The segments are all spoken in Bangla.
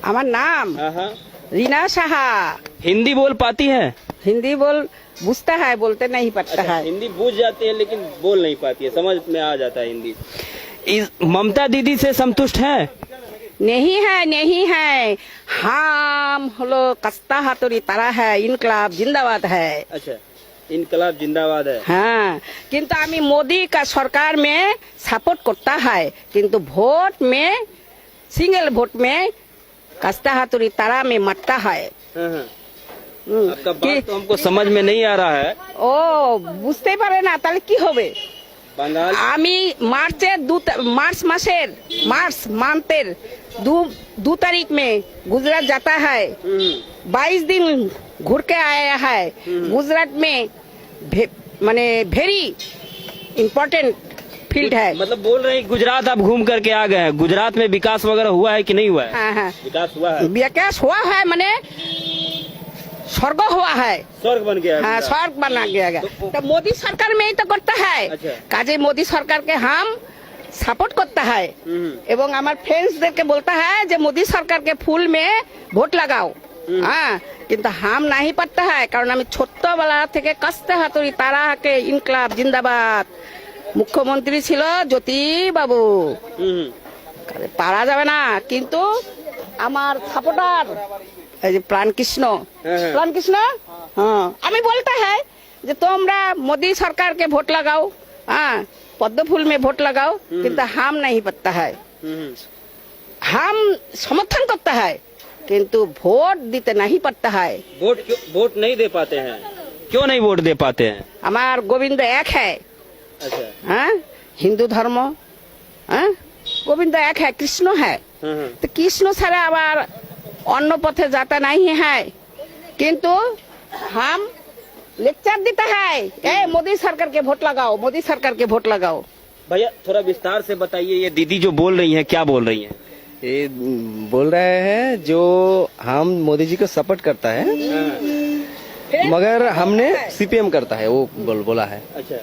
हमारा नाम रीना साहा। हिंदी बोल पाती है? हिंदी बोल बुझता है, बोलते नहीं पड़ता है। हिंदी बूझ जाती है लेकिन बोल नहीं पाती है, समझ में आ जाता है हिंदी। ममता दीदी से संतुष्ट है? नहीं है, नहीं है। हम हलो कस्ता हाथुरी तारा है, इनकलाब जिंदाबाद है। अच्छा, इनकलाब जिंदाबाद है। हाँ, किंतु आमी मोदी का सरकार में सपोर्ट करता है, किंतु वोट में सिंगल वोट में कस्ता हाथुरी तारा में मरता है। आपका बात तो हमको समझ में नहीं आ रहा है। ও বুঝতে পারে না, তাহলে কি হবে? बंगाल আমি मार्च मासेर मार्च मांथेर दो तारीख में गुजरात जाता है। 22 दिन घूर के आया है। गुजरात में माने वेरी इम्पोर्टेंट फील्ड है। मतलब बोल रहे हैं गुजरात आप घूम करके आ गए हैं, गुजरात में विकास वगैरह हुआ है कि नहीं हुआ है? हाँ हाँ, विकास हुआ है, विकास हुआ है, माने स्वर्ग हुआ है। स्वर्ग बन गया है। हाँ, स्वर्ग बना गया। तो मोदी सरकार में ही तो करता है। अच्छा। काजे मोदी सरकार के हम सपोर्ट करता है এবং আমার ফ্রেন্ডসদেরকে বলता है যে মোदी सरकार के फूल में ভোট লাগাও। हाँ, কিন্তু हम नहीं पड़ता है, কারণ আমি ছোট্টবেলা থেকে কাস্তে হাতুড়ি তারাকে ইনকলাব জিন্দাবাদ। মুখ্যমন্ত্রী ছিল জ্যোতি বাবু, পারা যাবে না। কিন্তু আমার সাপোর্টার এই যে প্রাণকৃষ্ণ हाँ, हमें बोलता है যে তোমরা मोदी सरकार के वोट लगाओ। हाँ, पद्म फूल में वोट लगाओ, किंतु हम नहीं पड़ता है। हम समर्थन करता है, किंतु वोट देते नहीं पड़ता है। वोट नहीं दे पाते हैं? क्यों नहीं वोट दे पाते हैं? हमार गोविंद एक है। अच्छा। हाँ, हिंदू धर्म। हाँ, गोविंद एक है, कृष्ण है। तो कृष्ण सारा आबार অন্য পথে जाता नहीं है, किंतु हम लेक्चर देता है ए मोदी सरकार के वोट लगाओ, मोदी सरकार के वोट लगाओ। भैया थोड़ा विस्तार से बताइए, ये दीदी जो बोल रही हैं क्या बोल रही हैं? ये बोल रहे हैं जो हम मोदी जी को सपोर्ट करता है, मगर हमने सीपीएम करता है, वो बोला है। अच्छा,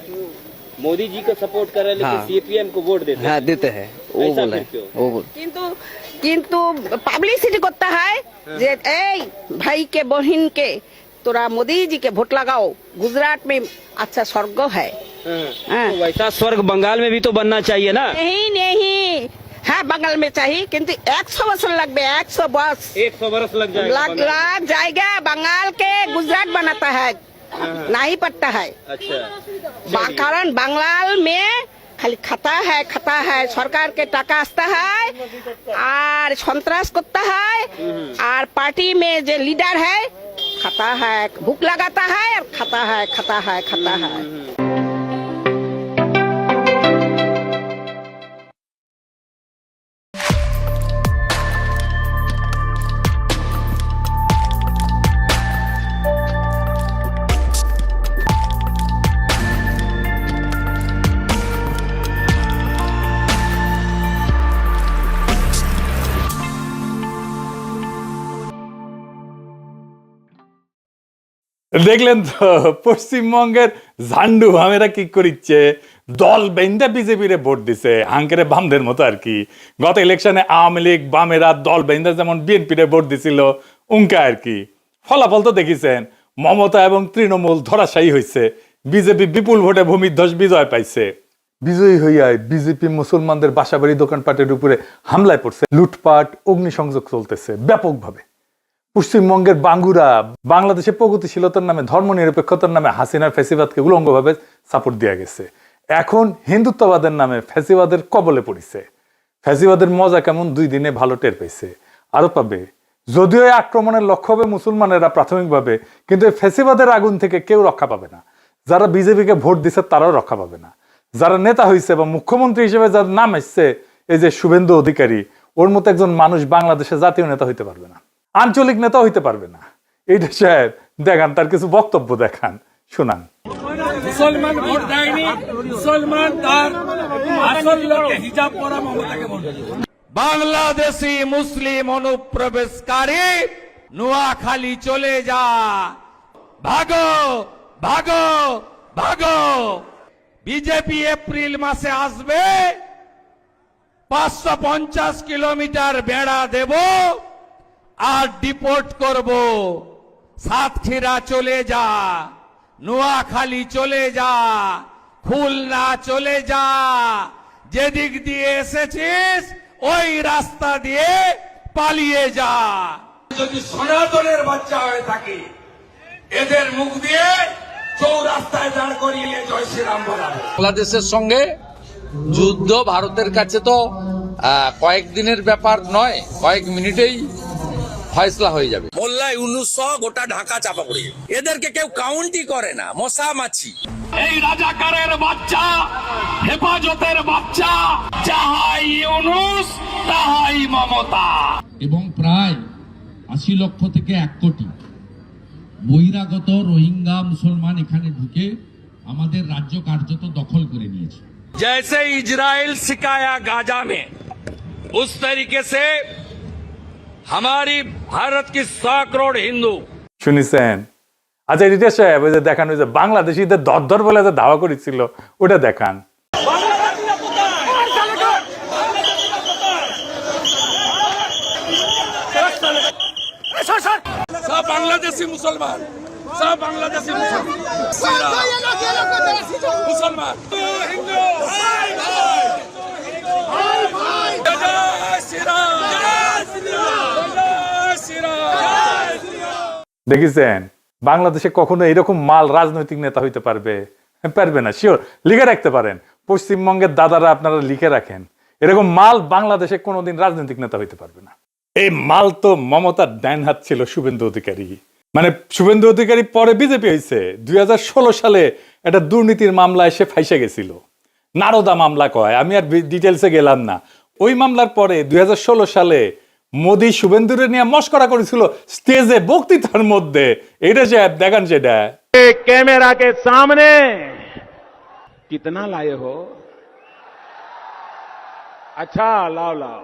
मोदी जी को सपोर्ट कर रहे हैं लेकिन हाँ। सीपीएम को वोट देते हैं। हाँ, देते हैं, वो ऐसा बोल रहे क्यों? हैं, वो बोल। কিন্তু পাবলিসিটি করতে হয় যে এই ভাই के बहन के तोरा मोदी जी के वोट लगाओ, गुजरात में अच्छा स्वर्ग है। तो वैसा स्वर्ग बंगाल में भी तो बनना चाहिए ना? नहीं नहीं, हाँ बंगाल में चाहिए, किंतु 100 वर्ष लगবে, 100 वर्ष 100 बरस लग जाएगा। लग जाएगा। बंगाल के गुजरात बनाता है, नहीं पड़ता है। अच्छा, कारण बंगाल में खाली खाता है, सरकार के टाका आता है और सन्त्रास करता है, और पार्टी में जो लीडर है खाता है, भूख लगाता है और खाता है। দেখলেন তো পশ্চিমবঙ্গের ঝান্ডু হামেরা কি করিচ্ছে, দল বেঁধে বিজেপিরে ভোট দিছে হাঙ্কেরে বামদের মতো আর কি। গত ইলেকশনে আওয়ামী লীগ বামেরা দল বেঁধে যেমন বিএনপিরে ভোট দিছিল উনকা আর কি। ফলাফল তো দেখিছেন, মমতা এবং তৃণমূল ধরাশায়ী হয়েছে, বিজেপি বিপুল ভোটে ভূমিধ্বস বিজয় পাইছে। বিজয়ী হইয়ায় বিজেপি মুসলমানদের বাসাবাড়ি দোকানপাটের উপরে হামলায় পড়ছে, লুটপাট অগ্নিসংযোগ চলতেছে ব্যাপকভাবে। পশ্চিমবঙ্গের বাঙ্গুরা বাংলাদেশে প্রগতিশীলতার নামে ধর্মনিরপেক্ষতার নামে হাসিনার ফ্যাসিবাদকে উলঙ্গভাবে সাপোর্ট দেওয়া গেছে। এখন হিন্দুত্ববাদের নামে ফ্যাসিবাদের কবলে পড়িছে। ফ্যাসিবাদের মজা কেমন 2 দিনে ভালো টের পাইছে, আরো পাবে। যদিও এই আক্রমণের লক্ষ্য হবে মুসলমানেরা প্রাথমিকভাবে, কিন্তু এই ফ্যাসিবাদের আগুন থেকে কেউ রক্ষা পাবে না। যারা বিজেপিকে ভোট দিচ্ছে তারাও রক্ষা পাবে না। যারা নেতা হয়েছে বা মুখ্যমন্ত্রী হিসেবে যার নাম এসছে, এই যে শুভেন্দু অধিকারী, ওর মতো একজন মানুষ বাংলাদেশে জাতীয় নেতা হইতে পারবে না, আঞ্চলিক নেতা হইতে পারবে না। এইটা সাহেব দেখান, তার কিছু বক্তব্য দেখান, শোনান। মুসলমান ভোট দেয়নি, মুসলমান তার আসল লোকে হিজাব পরা মমতাকে ভোট দিয়েছে। বাংলাদেশি মুসলিম অনুপ্রবেশকারী নোয়াখালী চলে যা, ভাগো ভাগো ভাগো। বিজেপি এপ্রিল মাসে আসবে, 550 কিলোমিটার বেড়া দেব, আর ডিপোর্ট করব। সাতক্ষীরা চলে যা, নোয়াখালী চলে যা, খুলনা চলে যা, যেদিক দিয়ে এসেছিস ওই রাস্তা দিয়ে পালিয়ে যা। যদি সনাতনের বাচ্চা হয়ে থাকে এদের মুখ দিয়ে চৌরাস্তায় দাঁড় করিয়ে জয় শ্রীরাম বলা হয়। বাংলাদেশের সঙ্গে যুদ্ধ ভারতের কাছে তো কয়েকদিনের ব্যাপার নয়, কয়েক মিনিটেই ফয়সলা হয়ে যাবে। মোল্লা ইউনুস সহ গোটা ঢাকা চাপা পড়ে যাবে। এদেরকে কেউ কাউন্টই করে না, মশা মাছি। এই রাজাকারের বাচ্চা, হেফাজতের বাচ্চা, যাহাই ইউনুস তাহাই মমতা। এবং প্রায় ৮০ লক্ষ থেকে ১ কোটি বহিরাগত রোহিঙ্গা মুসলমান এখানে ঢুকে আমাদের রাজ্য কার্যত দখল করে নিয়েছে। जैसे इजराइल सिखाया गाजा में, उस तरीके से हमारी भारत की 100 करोड़ हिंदू। শুনিছেন? আচ্ছা রিটা সাহেব, ওই যে দেখান, ওই যে বাংলাদেশিদের দর বলে যে ধাওয়া করেছিল, ওটা দেখান। सब बांग्लादेशी मुसलमान, सब बांग्लादेशी मुसलमान, मुसलमान हिंदू। जय श्री राम, जय श्री राम, जय श्री राम। দেখেছেন বাংলাদেশে কখনো এরকম মাল রাজনৈতিক নেতা হইতে পারবে? পারবে না। শিওর লিখে রাখতে পারেন, পশ্চিমবঙ্গের দাদারা আপনারা লিখে রাখেন, এরকম মাল বাংলাদেশে কোনোদিন রাজনৈতিক নেতা হইতে পারবে না। এই মাল তো মমতার ডাইন হাত ছিল শুভেন্দু অধিকারী। মানে শুভেন্দু অধিকারী পরে বিজেপি হয়েছে, 2016 সালে একটা দুর্নীতির মামলা এসে ফাইসে গেছিল, নারদা মামলা কয়, আমি আর ডিটেলসে গেলাম না। ওই মামলার পরে 2016 সালে মোদি শুভেন্দুরে নিয়ে মস্করা করেছিল স্টেজে বক্তৃতার মধ্যে। এটা যে দেখান, সেটা कैमरा के सामने कितना लाए हो? अच्छा लाओ लाओ,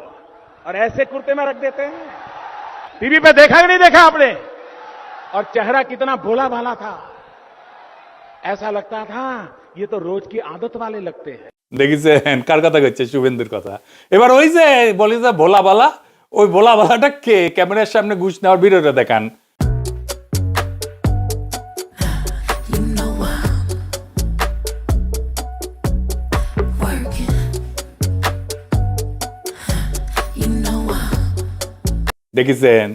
और ऐसे कुर्ते में रख देते हैं। टीवी पे देखा कि नहीं देखा आपने? और चेहरा कितना भोला भाला था, ऐसा लगता था ये तो रोज की आदत वाले लगते हैं। দেখেছেন কার কথা হচ্ছে? শুভেন্দুর কথা। এবার ওই যে বলি যে ভোলা বালা, ওই ভোলা বালাটা কে? ক্যামেরার সামনে ঘুষ নেওয়ার ভিডিওটা দেখান। You know I'm working. You know I'm দেখেছেন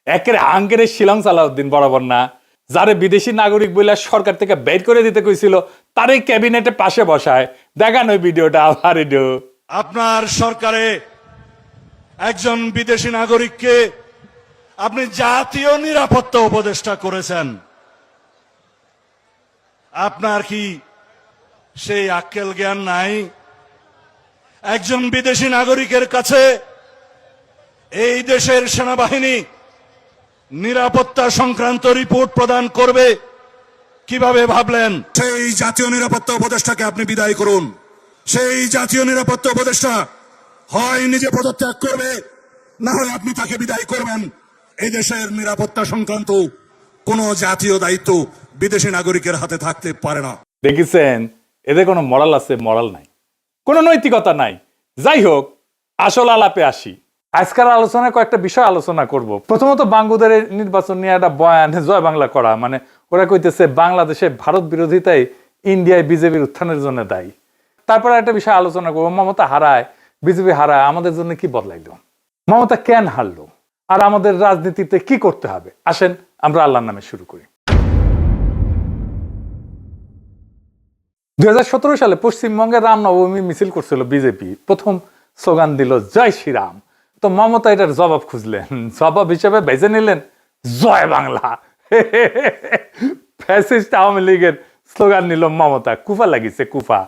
একের আঙ্কের শিলং সালাউদ্দিন বরাবর না, যারে বিদেশি নাগরিক বলে সরকার থেকে বের করে দিতে কইছিল, তার এই ক্যাবিনেটে পাশে বসায়। দেখান ওই ভিডিওটা আবার। আপনার সরকারে একজন বিদেশি নাগরিককে আপনি জাতীয় নিরাপত্তা উপদেষ্টা করেছেন। আপনার কি সেই আক্কেল জ্ঞান নাই? একজন বিদেশি নাগরিকের কাছে এই দেশের সেনাবাহিনী নিরাপত্তা সংক্রান্ত রিপোর্ট প্রদান করবে কিভাবে ভাবলেন? সেই জাতীয় নিরাপত্তা উপদেষ্টাকে আপনি বিদায় করুন। সেই জাতীয় নিরাপত্তা উপদেষ্টা হয় নিজে পদত্যাগ করবে, না হয় আপনি তাকে বিদায় করবেন। এই দেশের নিরাপত্তা সংক্রান্ত কোন জাতীয় দায়িত্ব বিদেশি নাগরিকের হাতে থাকতে পারে না। দেখেছেন এদের কোনো মরাল আছে? মরাল নাই, কোনো নৈতিকতা নাই। যাই হোক, আসল আলাপে আসি। আজকের আলোচনায় কয়েকটা বিষয় আলোচনা করব। প্রথমত বাঙ্গুদের নির্বাচন নিয়ে একটা বয়ান জয় বাংলা করা, মানে ওরা কইতেছে বাংলাদেশে ভারত বিরোধিতাই ইন্ডিয়ায় বিজেপির উত্থানের জন্য দায়ী। তারপরে একটা বিষয় আলোচনা করবো, মমতা হারায়, বিজেপি হারায়, আমাদের জন্য কি বদলাইলো, মমতা কেন হারলো, আর আমাদের রাজনীতিতে কি করতে হবে। আসেন আমরা আল্লাহর নামে শুরু করি। 2017 সালে পশ্চিমবঙ্গের রামনবমী মিছিল করছিল বিজেপি, প্রথম স্লোগান দিল জয় শ্রীরাম। তো মমতা এটার জবাব খুঁজলেন, জবাব হিসেবে বেছে নিলেন জয় বাংলা। ফ্যাসিস্ট আওয়ামী লীগের স্লোগান নিল মমতা। কুফা লাগিছে, কুফা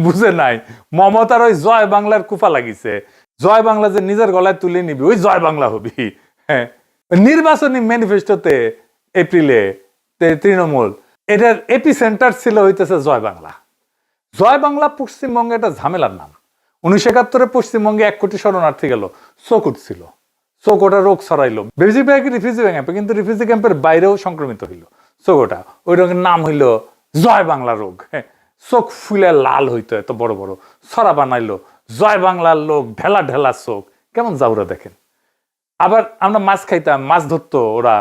বুঝে নাই, মমতার ওই জয় বাংলার কুফা লাগিছে। জয় বাংলা যে নিজের গলায় তুলে নিবি, ওই জয় বাংলা হবি। হ্যাঁ, নির্বাচনী ম্যানিফেস্টোতে এপ্রিলে তৃণমূল, এটার এপি সেন্টার ছিল হইতেছে জয় বাংলা। জয় বাংলা পশ্চিমবঙ্গে একটা ঝামেলার নাম। 1971 পশ্চিমবঙ্গে 1 কোটি শরণার্থী গেল, চোখ উঠছিল, চোখ ওটা রোগ ছড়াইলো। বেশিরভাগ রিফিউজি ক্যাম্পে, কিন্তু রিফিউজি ক্যাম্পের বাইরেও সংক্রমিত হইল চোখ ওটা। ওই রোগের নাম হইল জয় বাংলা রোগ। হ্যাঁ, চোখ ফুলে লাল হইতো, এত বড় বড় ছড়া বানাইলো। জয় বাংলার লোক ঢেলা ঢেলা চোখ, কেমন যাওরা দেখেন। আবার আমরা মাছ খাইতাম, মাছ ধরতো ওরা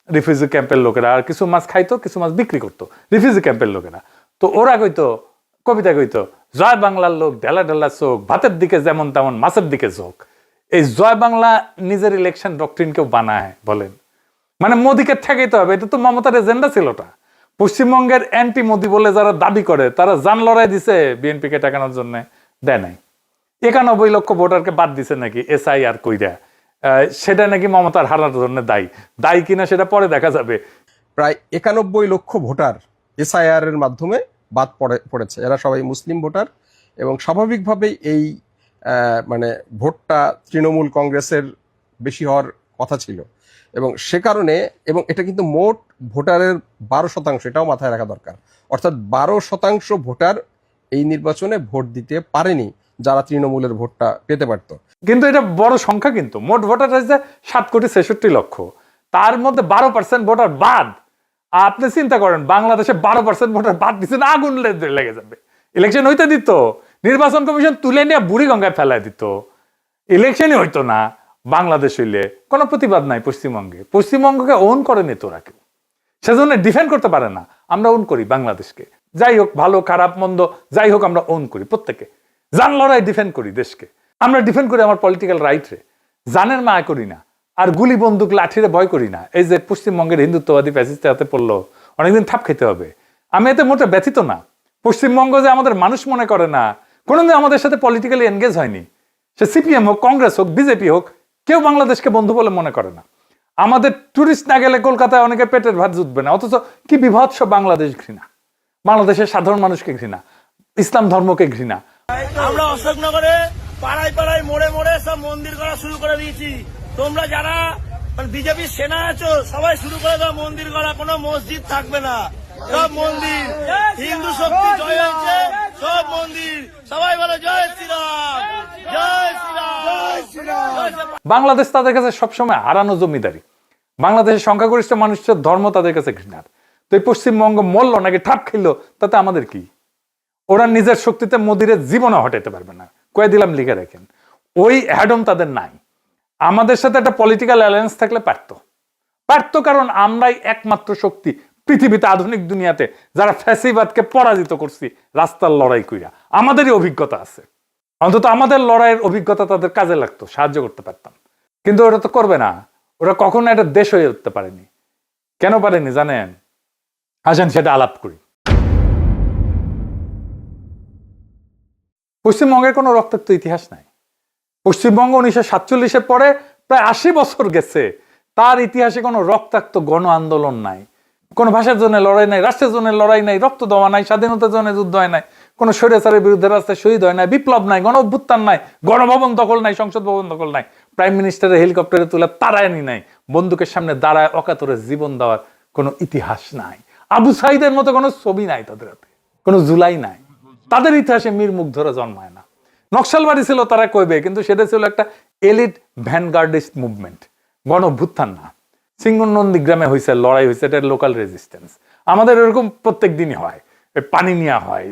রিফিউজি ক্যাম্পের লোকেরা, আর কিছু মাছ খাইতো, কিছু মাছ বিক্রি করতো রিফিউজি ক্যাম্পের লোকেরা। তো ওরা কইতো, কবিতা কইতো, জয় বাংলার লোক ঢেলা ঢেলা চোখ, ভাতের দিকে যেমন তেমন মাছের দিকে চোখ। এই জয় বাংলা নিজের ইলেকশন ডক্ট্রিন কেউ বানায় বলেন? মানে মোদীকে ঠেকাইতে হবে, এটা তো মমতার এজেন্ডা ছিলটা। পশ্চিমবঙ্গের অ্যান্টি মোদি বলে যারা দাবি করে তারা জান লড়াই দিছে বিএনপিকে ঠেকানোর জন্য, দেয় নাই। 91 লক্ষ ভোটারকে বাদ দিছে নাকি SIR কইরা, সেটা নাকি মমতার হারানোর জন্য দায়ী কিনা সেটা পরে দেখা যাবে। প্রায় 91 লক্ষ ভোটার SIR এর মাধ্যমে বাদ পড়েছে। এরা সবাই মুসলিম ভোটার এবং স্বাভাবিকভাবেই এই মানে ভোটটা তৃণমূল কংগ্রেসের বেশি হওয়ার কথা ছিল এবং সে কারণে, এবং এটা কিন্তু মোট ভোটারের 12%, এটাও মাথায় রাখা দরকার। অর্থাৎ 12% ভোটার এই নির্বাচনে ভোট দিতে পারেনি যারা তৃণমূলের ভোটটা পেতে পারত। কিন্তু এটা বড় সংখ্যা, কিন্তু মোট ভোটার হয়েছে 7,66,00,000, তার মধ্যে 12% ভোটার বাদ। আপনি চিন্তা করেন, বাংলাদেশে 12% ভোটার বাদ দিচ্ছেন, আগুন লেগে যাবে। ইলেকশন হইতে দিত, নির্বাচন কমিশন তুলে নিয়ে বুড়ি গঙ্গায় ফেলায় দিত, ইলেকশনই হইতো না। বাংলাদেশ হইলে কোনো প্রতিবাদ নাই পশ্চিমবঙ্গে, পশ্চিমবঙ্গকে ওন করেনি তোরা কেউ, সেজন্য ডিফেন্ড করতে পারে না। আমরা ওন করি বাংলাদেশকে, যাই হোক ভালো খারাপ মন্দ যাই হোক আমরা ওন করি, প্রত্যেকে জান লড়াই ডিফেন্ড করি দেশকে। আমরা ডিফেন্ড করি আমার পলিটিক্যাল রাইট রে, জানের মায়া করি না, আর গুলি বন্দুক লাঠিরে ভয় করি না। এই যে পশ্চিমবঙ্গের হিন্দুত্ববাদী ফ্যাসিস্টের হাতে পড়লো, অনেকদিন থাপ খেতে হবে। আমি এতে মোটে ব্যথিত না। পশ্চিমবঙ্গ যে আমাদের মানুষ মনে করে না, কোনোদিন আমাদের সাথে পলিটিক্যালি এনগেজ হয়নি, সে CPM হোক, কংগ্রেস হোক, বিজেপি হোক, কেউ বাংলাদেশকে বন্ধু বলে মনে করে না। আমাদের টুরিস্ট না গেলে কলকাতায় অনেকে পেটের ভাত জুটবে না, অথচ কি বিভৎস বাংলাদেশ ঘৃণা, বাংলাদেশের সাধারণ মানুষকে ঘৃণা, ইসলাম ধর্মকে ঘৃণা। আমরা অশোকনগরে পাড়ায় পাড়ায় মোড়ে মোড়ে সব মন্দির করা শুরু করে দিয়েছি। তোমরা যারা বিজেপির সেনা আছো সবাই শুরু করে দাও মন্দির করা, কোনো মসজিদ থাকবে না, সব মন্দির। হিন্দু শক্তি জয় হয়েছে, সব মন্দির। সবাই বলো জয় শ্রীরাম, জয় শ্রীরাম, জয় শ্রীরাম। বাংলাদেশ তাদের কাছে সবসময় হারানো জমিদারি, বাংলাদেশের সংখ্যাগরিষ্ঠ মানুষের ধর্ম তাদের কাছে ঘৃণার। তো এই পশ্চিমবঙ্গ মরল নাকি ঠাপ খেললো তাতে আমাদের কি? ওরা নিজের শক্তিতে মোদিরে জীবনে হটাইতে পারবে না, কয়ে দিলাম, লিখে রাখেন। ওই হ্যাডম তাদের নাই। আমাদের সাথে একটা পলিটিক্যাল অ্যালায়েন্স থাকলে পারতো, কারণ আমরাই একমাত্র শক্তি পৃথিবীতে, আধুনিক দুনিয়াতে যারা ফ্যাসিবাদকে পরাজিত করছি রাস্তার লড়াই কইরা। আমাদেরই অভিজ্ঞতা আছে, অন্তত আমাদের লড়াইয়ের অভিজ্ঞতা তাদের কাজে লাগতো, সাহায্য করতে পারতাম। কিন্তু ওরা তো করবে না, ওরা কখনো একটা দেশ হয়ে উঠতে পারেনি। কেন পারেনি জানেন? আসেন সেটা আলাপ করি। পশ্চিমবঙ্গের কোনো রক্তাক্ত ইতিহাস নাই। পশ্চিমবঙ্গ 1947-এর পরে প্রায় 80 বছর গেছে, তার ইতিহাসে কোনো রক্তাক্ত গণ আন্দোলন নাই, কোনো ভাষার জন্য লড়াই নাই, রাষ্ট্রের জন্য লড়াই নাই, রক্ত দেওয়া নাই, স্বাধীনতার জন্য যুদ্ধ হয় নাই, কোনো স্বৈরাচারের বিরুদ্ধে রাস্তায় শহীদ হয় নাই, বিপ্লব নাই, গণ অভ্যুত্থান নাই, গণভবন দখল নাই, সংসদ ভবন দখল নাই, প্রাইম মিনিস্টারের হেলিকপ্টারে তুলে তারায়নি নাই, বন্দুকের সামনে দাঁড়ায় অকাতরে জীবন দেওয়ার কোনো ইতিহাস নাই। আবু সাইদের মতো কোনো ছবি নাই তাদের হাতে, কোনো জুলাই নাই। তাদের ইতিহাসে মীর মুগ্ধরা জন্মায় না। নকশালবাড়ি ছিল তারা কইবে, কিন্তু সেটা ছিল একটা এলিট ভ্যানগার্ডিস্ট মুভমেন্ট, গণ অভ্যুত্থান না। সিঙ্গুরনন্দীগ্রামে হয়েছে লড়াই, হয়েছে, এটা লোকাল রেজিস্ট্যান্স। আমাদের এরকম প্রত্যেক দিনই হয়, পানি নেওয়া হয়,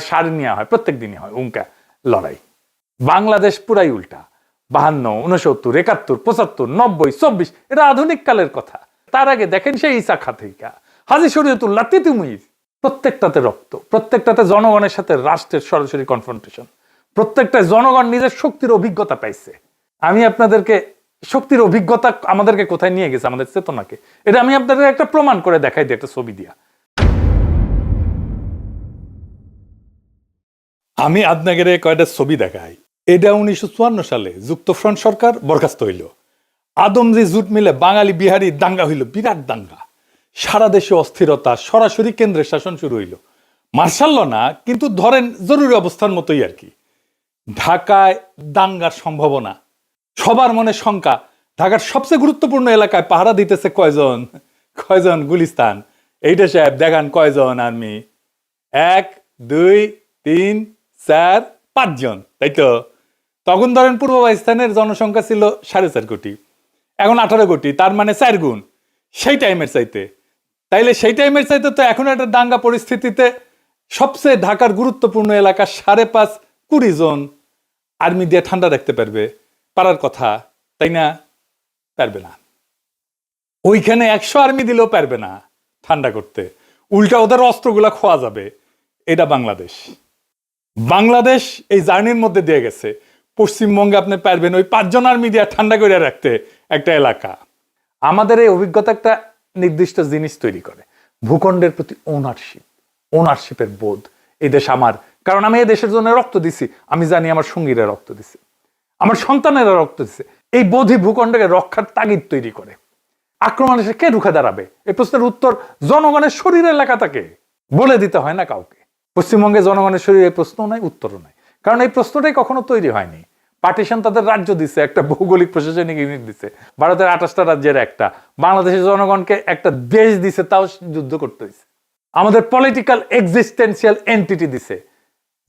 সার নেওয়া হয়, প্রত্যেক দিনই হয় উঙ্কা লড়াই। বাংলাদেশ পুরাই উল্টা। 52, 69, 71, 75, 90, 24 এটা আধুনিক কালের কথা। তার আগে দেখেন সেই ইসা খাতিকা, হাজী শরীয়তুল্লাহ, তিতুমির, প্রত্যেকটাতে রক্ত, প্রত্যেকটাতে জনগণের সাথে রাষ্ট্রের সরাসরি কনফ্রন্টেশন, প্রত্যেকটা জনগণ নিজের শক্তির অভিজ্ঞতা পাইছে। আমি আপনাদেরকে শক্তির অভিজ্ঞতা আমাদেরকে কোথায় নিয়ে গেছে, আমাদের চেতনাকে, এটা আমি আপনাদের একটা প্রমাণ করে দেখাই দিই একটা ছবি দিয়া। আমি আপনাদের কয়টা ছবি দেখাই। এটা 1954 সালে যুক্তফ্রন্ট সরকার বরখাস্ত হইল, আদমজি জুট মিলে বাঙালি বিহারি দাঙ্গা হইল, বিরাট দাঙ্গা, সারা দেশে অস্থিরতা, সরাসরি কেন্দ্রের শাসন শুরু হইল। মার্শাল না, কিন্তু ধরেন জরুরি অবস্থার মতোই আর কি। ঢাকায় দাঙ্গার সম্ভাবনা, সবার মনে শঙ্কা। ঢাকার সবচেয়ে গুরুত্বপূর্ণ এলাকায় পাহারা দিতেছে কয়জন গুলিস্তান, এইটা সাহেব দেখান কয়জন আর্মি, 1, 2, 3, 4, 5 জন, তাই তো? তখন ধরেন পূর্ব পাকিস্তানের জনসংখ্যা ছিল 4.5 কোটি, এখন 18 কোটি, তার মানে 4 গুণ সেই টাইমের চাইতে। তাইলে সেই টাইমের চাইতে তো এখন একটা দাঙ্গা পরিস্থিতিতে সবচেয়ে ঢাকার গুরুত্বপূর্ণ এলাকা 5.5 20 জন আর্মি দিয়ে ঠান্ডা রাখতে পারার কথা, তাই না? পারবে না। ওইখানে 100 আর্মি দিলেও পারবে না ঠান্ডা করতে, উল্টা ওদের অস্ত্রগুলা খোয়া যাবে। এটা বাংলাদেশ। বাংলাদেশ এই জার্নির মধ্যে দিয়ে গেছে। পশ্চিমবঙ্গে আপনি পারবেন ওই 5 জন আর্মি দিয়ে ঠান্ডা করে রাখতে একটা এলাকা। আমাদের এই অভিজ্ঞতা একটা নির্দিষ্ট জিনিস তৈরি করে, ভূখণ্ডের প্রতি ওনারশিপের বোধ। এই দেশ আমার, কারণ আমি এই দেশের জন্য রক্ত দিছি, আমি জানি আমার সঙ্গীরা রক্ত দিছে, আমার সন্তানেরা রক্ত দিছে। এই বোধই ভূখণ্ডকে রক্ষার তাগিদ তৈরি করে। আক্রমণ এসে কে রুখে দাঁড়াবে? এই প্রশ্নের উত্তর জনগণের শরীরে লেখা থাকে, বলে দিতে হয় না কাউকে। পশ্চিমবঙ্গে জনগণের শরীরে প্রশ্ন নাই, উত্তরও নাই, কারণ এই প্রশ্নটাই কখনো তৈরি হয়নি। পার্টিশন তাদের রাজ্য দিছে, একটা ভৌগোলিক প্রশাসনিক ইউনিট দিছে, ভারতের 28টা রাজ্যের একটা, বাংলাদেশের জনগণকে একটা দেশ দিছে, তাও যুদ্ধ করতে হয়েছে। আমাদের পলিটিক্যাল এক্সিস্টেন্সিয়াল এন্টিটি দিছে,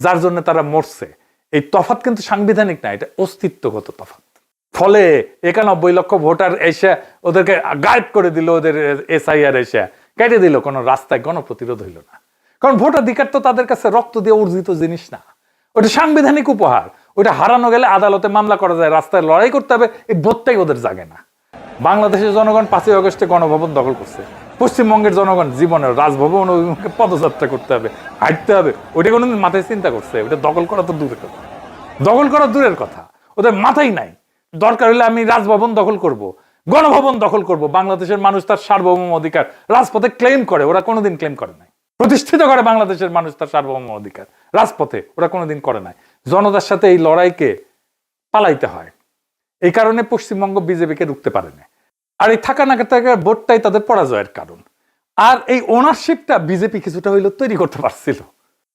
যার জন্য তারা মরছে। এই তফাৎ কিন্তু সাংবিধানিক না, এটা অস্তিত্বগত তফাৎ। ফলে 91 লক্ষ ভোটার এসে ওদেরকে গায়েব করে দিল, ওদের SIR এসে কেটে দিল, কোনো রাস্তায় গণপ্রতিরোধ হইল না। কারণ ভোটাধিকার তো তাদের কাছে রক্ত দিয়ে অর্জিত জিনিস না, ওটা সাংবিধানিক উপহার। ওটা হারানো গেলে আদালতে মামলা করা যায়, রাস্তায় লড়াই করতে হবে, এই বোধটাই ওদের জাগে না। বাংলাদেশের জনগণ 5ই আগস্টে গণভবন দখল করছে, পশ্চিমবঙ্গের জনগণ জীবনের রাজভবন অভিমুখে পদযাত্রা করতে হবে, হাঁটতে হবে, ওটা কোনোদিন মাথায় চিন্তা করছে? ওটা দখল করা তো দূরের কথা, দখল করা দূরের কথা, ওদের মাথায় নাই। দরকার হলে আমি রাজভবন দখল করব, গণভবন দখল করব। বাংলাদেশের মানুষ তার সার্বভৌম অধিকার রাজপথে ক্লেম করে, ওরা কোনোদিন ক্লেম করে নাই। প্রতিষ্ঠিত করে বাংলাদেশের মানুষ তার সার্বভৌম অধিকার রাজপথে, ওরা কোনোদিন করে নাই। জনতার সাথে এই লড়াইকে পালাইতে হয়, এই কারণে পশ্চিমবঙ্গ বিজেপিকে রুখতে পারে না। আর এই থাকা না থাকার ভোটটাই তাদের পরাজয়ের কারণ। আর এই ওনারশিপটা বিজেপি কিছুটা হইলেও তৈরি করতে পারছিল।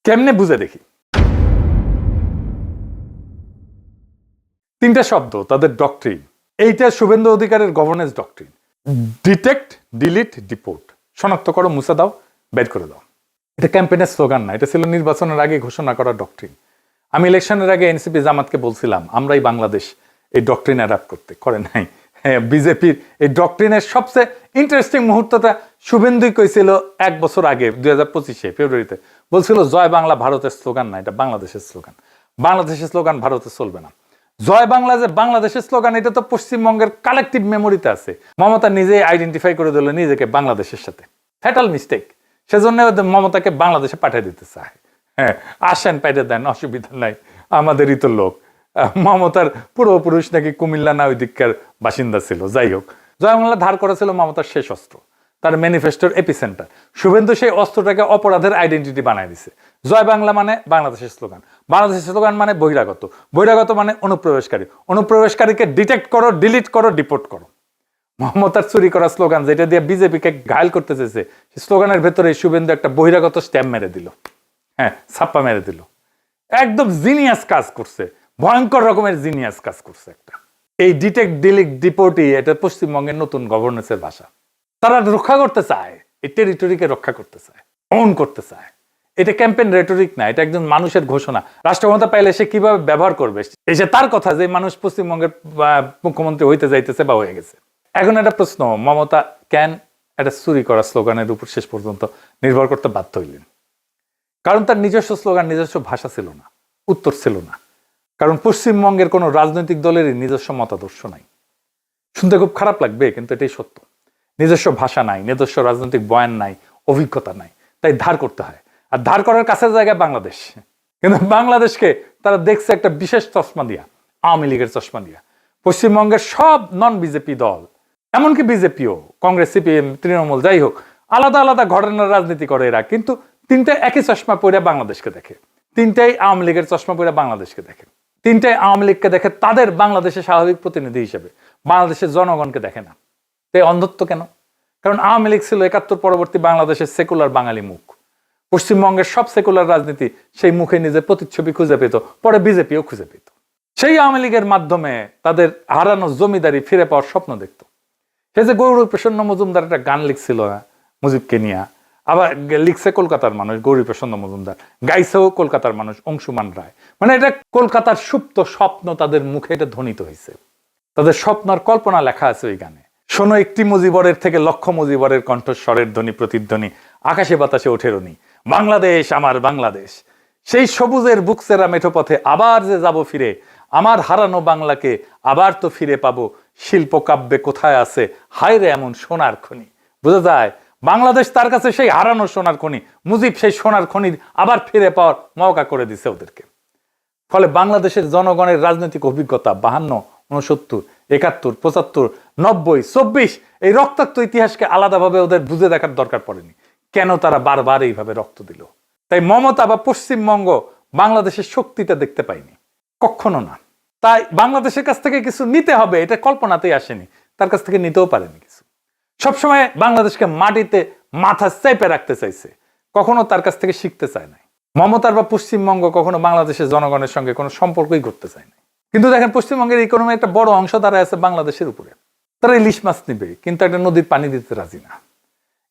কেমনে বুঝে দেখি। 3টা শব্দ তাদের ডক্ট্রিন। এইটা শুভেন্দু অধিকারের governance doctrine. Detect, delete, deport. শনাক্ত করো, মুছে দাও, বের করে দাও। এটা ক্যাম্পেইনের স্লোগান না, এটা ছিল নির্বাচনের আগে ঘোষণা করা ডক্ট্রিন। আমি ইলেকশনের আগে এনসিপি জামাতকে বলছিলাম আমরাই বাংলাদেশ, এই ডক্ট্রিন অ্যাডাপ্ট করতে, করে নাই। হ্যাঁ, বিজেপির এই ডক্ট্রিনের সবচেয়ে ইন্টারেস্টিং মুহূর্তটা শুভেন্দুই কইছিল 1 বছর আগে, 2025 ফেব্রুয়ারিতে বলছিল জয় বাংলা ভারতের স্লোগান না, এটা বাংলাদেশের স্লোগান। বাংলাদেশের স্লোগান ভারতে চলবে না। জয় বাংলা যে বাংলাদেশের স্লোগান, এটা তো পশ্চিমবঙ্গের কালেকটিভ মেমোরিতে আছে। মমতা নিজেই আইডেন্টিফাই করে দিল নিজেকে বাংলাদেশের সাথে, ফ্যাটাল মিস্টেক। সেজন্য মমতাকে বাংলাদেশে পাঠিয়ে দিতে চায়। হ্যাঁ, আসেন, পাঠিয়ে দেন, অসুবিধা নাই, আমাদেরই তো লোক। মমতার পূর্বপুরুষ নাকি কুমিল্লা না ওই দিককার বাসিন্দা ছিল। যাই হোক, জয় বাংলা ধার করেছিল মমতার শেষ অস্ত্র, তার ম্যানিফেস্টোর এপিসেন্টার। শুভেন্দু সেই অস্ত্রটাকে অপরাধের আইডেন্টিটি বানায় দিছে। জয় বাংলা মানে বাংলাদেশের স্লোগান, বাংলাদেশের স্লোগান মানে বহিরাগত, বহিরাগত মানে অনুপ্রবেশকারী, অনুপ্রবেশকারীকে ডিটেক্ট করো, ডিলিট করো, ডিপোর্ট করো। মমতার চুরি করা স্লোগান, যেটা দিয়ে বিজেপিকে ঘায়ল করতে চেয়েছে, সেই স্লোগানের ভেতরে শুভেন্দু একটা বহিরাগত স্ট্যাম্প মেরে দিল। হ্যাঁ, ছাপ্পা মেরে দিল। একদম জিনিয়াস কাজ করছে, ভয়ঙ্কর রকমের জিনিয়াস কাজ করছে একটা। এই ডিটেক্ট, ডিলিট, ডিপোর্টই এটা পশ্চিমবঙ্গের নতুন গভর্নেন্সের ভাষা। তারা রক্ষা করতে চায়, এই টেরিটরিকে রক্ষা করতে চায়, অন করতে চায়। এটা ক্যাম্পেইন রেটরিক না, এটা একজন মানুষের ঘোষণা। রাষ্ট্রক্ষমতা পাইলে সে কিভাবে ব্যবহার করবে, এই যে তার কথা, যে মানুষ পশ্চিমবঙ্গের মুখ্যমন্ত্রী হইতে যাইতেছে বা হয়ে গেছে। এখন একটা প্রশ্ন, মমতা কেন একটা চুরি করা স্লোগানের উপর শেষ পর্যন্ত নির্ভর করতে বাধ্য হইলেন? কারণ তার নিজস্ব স্লোগান, নিজস্ব ভাষা ছিল না, উত্তর ছিল না। কারণ পশ্চিমবঙ্গের কোনো রাজনৈতিক দলেরই নিজস্ব মতাদর্শ নাই। শুনতে খুব খারাপ লাগবে, কিন্তু এটাই সত্য। নিজস্ব ভাষা নাই, নিজস্ব রাজনৈতিক বয়ান নাই, অভিজ্ঞতা নাই, তাই ধার করতে হয়। আর ধার করার কাছের জায়গায় বাংলাদেশ। কিন্তু বাংলাদেশকে তারা দেখছে একটা বিশেষ চশমা দিয়া, আওয়ামী লীগের চশমা দিয়া। পশ্চিমবঙ্গের সব নন বিজেপি দল, এমনকি বিজেপিও, কংগ্রেস, সিপিএম, তৃণমূল, যাই হোক, আলাদা আলাদা ঘটনার রাজনীতি করে এরা, কিন্তু 3টা একই চশমা পরে বাংলাদেশকে দেখে। 3টাই আওয়ামী লীগের চশমা পরে বাংলাদেশকে দেখে। 3টাই আওয়ামী লীগকে দেখে তাদের বাংলাদেশের স্বাভাবিক প্রতিনিধি হিসেবে, বাংলাদেশের জনগণকে দেখে না। তাই অন্ধত্ব কেন? কারণ আওয়ামী লীগ ছিল 71 পরবর্তী বাংলাদেশের সেকুলার বাঙালি মুখ। পশ্চিমবঙ্গের সব সেকুলার রাজনীতি সেই মুখে নিজের প্রতিচ্ছবি খুঁজে পেত, পরে বিজেপিও খুঁজে পেত। সেই আওয়ামী লীগের মাধ্যমে তাদের হারানো জমিদারি ফিরে পাওয়ার স্বপ্ন দেখত। সে যে গৌরী প্রসন্ন মজুমদার একটা গান লিখছিল মুজিবকে নিয়ে, আবার লিখছে কলকাতার মানুষ গৌরী প্রসন্ন মজুমদার, গাইছেও কলকাতার মানুষ অংশুমান রায়। মানে এটা কলকাতার সুপ্ত স্বপ্ন তাদের মুখে এটা ধ্বনিত হয়েছে, তাদের স্বপ্নের কল্পনা লেখা আছে ওই গানে। শোনো একটি মুজিবরের থেকে লক্ষ মুজিবরের কণ্ঠস্বরের ধ্বনি প্রতিধ্বনি, আকাশে বাতাসে ওঠে রনি, বাংলাদেশ আমার বাংলাদেশ। সেই সবুজের বুকসেরা মেঠো পথে আবার যে যাব ফিরে, আমার হারানো বাংলাকে আবার তো ফিরে পাবো, শিল্প কাব্যে কোথায় আছে, হায় রে এমন সোনার খনি। বোঝা যায় বাংলাদেশ তার কাছে সেই হারানো সোনার খনি, মুজিব সেই সোনার খনি আবার ফিরে পাওয়ার মওকা করে দিছে ওদেরকে। ফলে বাংলাদেশের জনগণের রাজনৈতিক অভিজ্ঞতা 52, 69, 71, 75, 90, 24 এই রক্তাক্ত ইতিহাসকে আলাদাভাবে ওদের বুঝে দেখার দরকার পড়েনি কেন তারা বারবার এইভাবে রক্ত দিল। তাই মমতা বা পশ্চিমবঙ্গ বাংলাদেশের শক্তিটা দেখতে পায়নি, কখনো না। তাই বাংলাদেশের কাছ থেকে কিছু নিতে হবে এটা কল্পনাতেই আসেনি, তার কাছ থেকে নিতেও পারেনি কিছু। সবসময় বাংলাদেশকে মাটিতে মাথা চেপে রাখতে চাইছে, কখনো তার কাছ থেকে শিখতে চায় নাই। মমতার বা পশ্চিমবঙ্গ কখনো বাংলাদেশের জনগণের সঙ্গে কোনো সম্পর্কই করতে চায় না। কিন্তু দেখেন পশ্চিমবঙ্গের ইকোনমি একটা বড় অংশ দাঁড়ায় আছে বাংলাদেশের উপরে। তারা ইলিশ মাছ নিবে কিন্তু একটা নদীর পানি দিতে রাজি না।